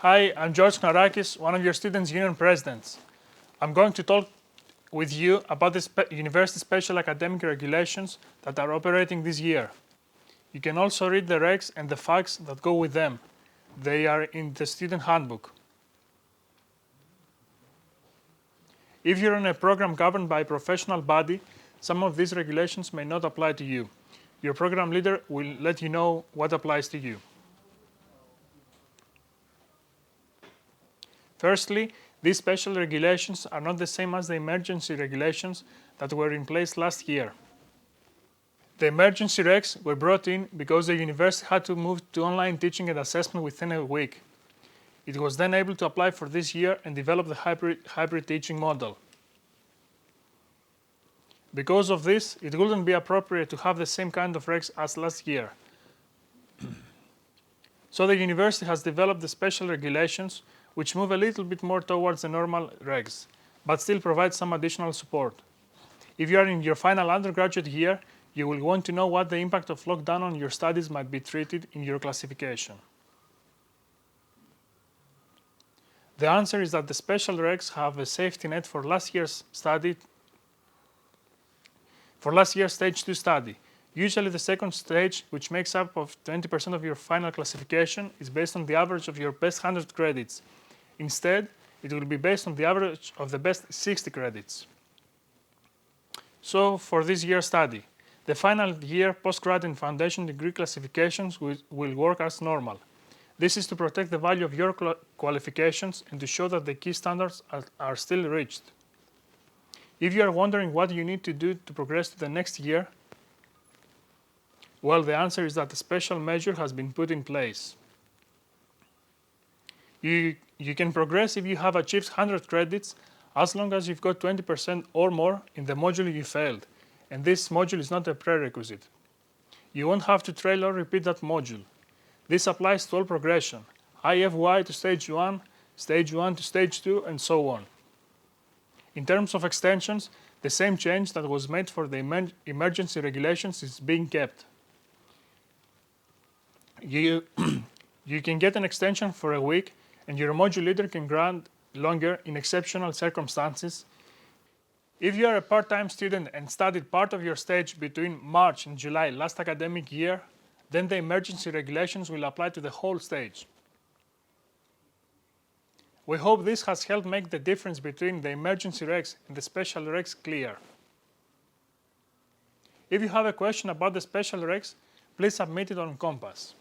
Hi, I'm Georgios Chnarakis, one of your students' union presidents. I'm going to talk with you about the university special academic regulations that are operating this year. You can also read the regs and the facts that go with them. They are in the student handbook. If you're in a program governed by a professional body, some of these regulations may not apply to you. Your program leader will let you know what applies to you. Firstly, these special regulations are not the same as the emergency regulations that were in place last year. The emergency regs were brought in because the university had to move to online teaching and assessment within a week. It was then able to apply for this year and develop the hybrid teaching model. Because of this, it wouldn't be appropriate to have the same kind of regs as last year. So the university has developed the special regulations which move a little bit more towards the normal regs, but still provide some additional support. If you are in your final undergraduate year, you will want to know what the impact of lockdown on your studies might be treated in your classification. The answer is that the special regs have a safety net for last year's stage 2 study. Usually the second stage, which makes up of 20% of your final classification, is based on the average of your best 100 credits. Instead, it will be based on the average of the best 60 credits. So, for this year's study, the final year postgrad and foundation degree classifications will work as normal. This is to protect the value of your qualifications and to show that the key standards are still reached. If you are wondering what you need to do to progress to the next year, well, the answer is that a special measure has been put in place. You can progress if you have achieved 100 credits as long as you've got 20% or more in the module you failed, and this module is not a prerequisite. You won't have to trail or repeat that module. This applies to all progression, IFY to stage 1, stage 1 to stage 2, and so on. In terms of extensions, the same change that was made for the emergency regulations is being kept. You can get an extension for a week, and your module leader can grant longer in exceptional circumstances. If you are a part-time student and studied part of your stage between March and July last academic year, then the emergency regulations will apply to the whole stage. We hope this has helped make the difference between the emergency regs and the special regs clear. If you have a question about the special regs, please submit it on Compass.